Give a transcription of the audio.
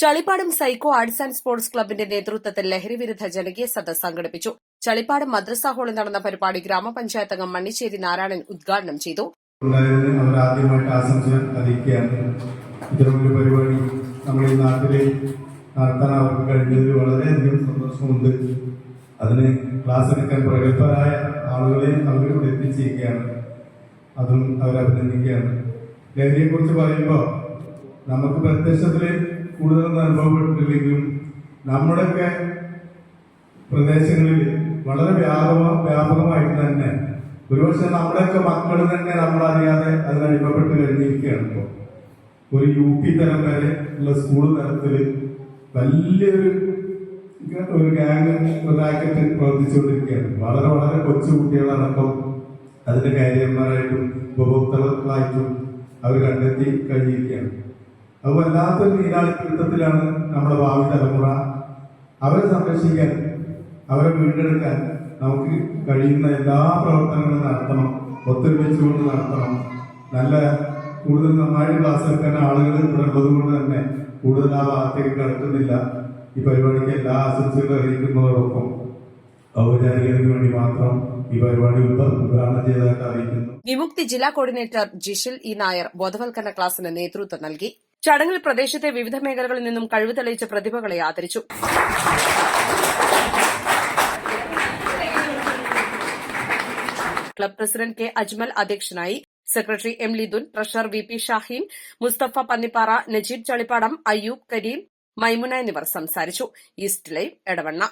Chalippadam psycho arts and sports ക്ലബിന്റെ നേതൃത്വത്തിൽ ലഹരിവിരുദ്ധ ജനകീയ സദസ്സ് സംഘടിപ്പിച്ചു. ചളിപ്പാടം മദ്രസ ഹാളിൽ നടന്ന പരിപാടി ഗ്രാമപഞ്ചായത്ത് അംഗം മണ്ണിശ്ശേരി നാരായണൻ ഉദ്ഘാടനം ചെയ്തു. ഇത്തരമൊരു പരിപാടി നമ്മുടെ ഈ നാട്ടിലെ നടത്താൻ അവർക്ക് കഴിഞ്ഞതിൽ വളരെയധികം സന്തോഷമുണ്ട്. അതിന് ക്ലാസ് എടുക്കാൻ പ്രഗത്ഭരായ ആളുകളെ അവരിവിടെ എത്തിച്ചിരിക്കുകയാണ്. അതും അവരഭിനന്ദിക്കുകയാണ്. ലഹരിയെക്കുറിച്ച് പറയുമ്പോൾ നമുക്ക് പ്രത്യക്ഷത്തിൽ കൂടുതലൊന്നും അനുഭവപ്പെട്ടിട്ടില്ലെങ്കിലും നമ്മുടെയൊക്കെ പ്രദേശങ്ങളിൽ വളരെ വ്യാപകമായിട്ട് തന്നെ ഒരുപക്ഷെ നമ്മുടെയൊക്കെ മക്കൾ തന്നെ നമ്മളറിയാതെ അതിനടിമപ്പെട്ട് കഴിഞ്ഞിരിക്കുകയാണ്. ഇപ്പോൾ ഒരു UP തലം വരെ ഉള്ള സ്കൂൾ തലത്തിൽ വലിയൊരു ഗ്യാങ് റാക്കറ്റ് പ്രവർത്തിച്ചുകൊണ്ടിരിക്കുകയാണ്. വളരെ കൊച്ചു കുട്ടികളടക്കം അതിന്റെ കാരിയന്മാരായിട്ടും ഉപഭോക്താക്കളായിട്ടും അവർ കണ്ടെത്തി കഴിഞ്ഞിരിക്കുകയാണ്. അത് വല്ലാത്തൊരു നീരാളിപ്പിടുത്തത്തിലാണ് നമ്മുടെ ഭാവി തലമുറ. അവരെ സംരക്ഷിക്കാൻ, അവരെ വീണ്ടെടുക്കാൻ നമുക്ക് കഴിയുന്ന എല്ലാ പ്രവർത്തനങ്ങളും നടത്തണം, ഒത്തൊരുമിച്ചുകൊണ്ട് നടത്തണം. കൂടുതൽ നന്നായിട്ട് ക്ലാസ് എടുക്കാൻ ആളുകൾ ഇവിടെ ഉള്ളതുകൊണ്ട് തന്നെ കൂടുതൽ ആ ഭാഗത്തേക്ക് കടക്കുന്നില്ല. ഈ പരിപാടിക്ക് എല്ലാ ആശംസകളും അറിയിക്കുന്നതോടൊപ്പം ഔപചാരികതയ്ക്ക് വേണ്ടി മാത്രം ഈ പരിപാടി ഉദ്ഘാടനം ചെയ്തതായിട്ട് അറിയിക്കുന്നു. വിമുക്തി ജില്ലാ കോർഡിനേറ്റർ ജിഷിൽ ഇ നായർ ബോധവൽക്കരണ ക്ലാസിന് നേതൃത്വം നൽകി. ചടങ്ങിൽ പ്രദേശത്തെ വിവിധ മേഖലകളിൽ നിന്നും കഴിവ് തെളിയിച്ച പ്രതിഭകളെ ആദരിച്ചു. ക്ലബ് പ്രസിഡന്റ് കെ അജ്മൽ അധ്യക്ഷനായി. Secretary M Lidun, treasurer VP Shaheen, Mustafa Pannippara, Najeeb Chalippadam, Ayyub Karim, Maimuna എന്നിവർ സംസാരിച്ചു. East live Edavanna.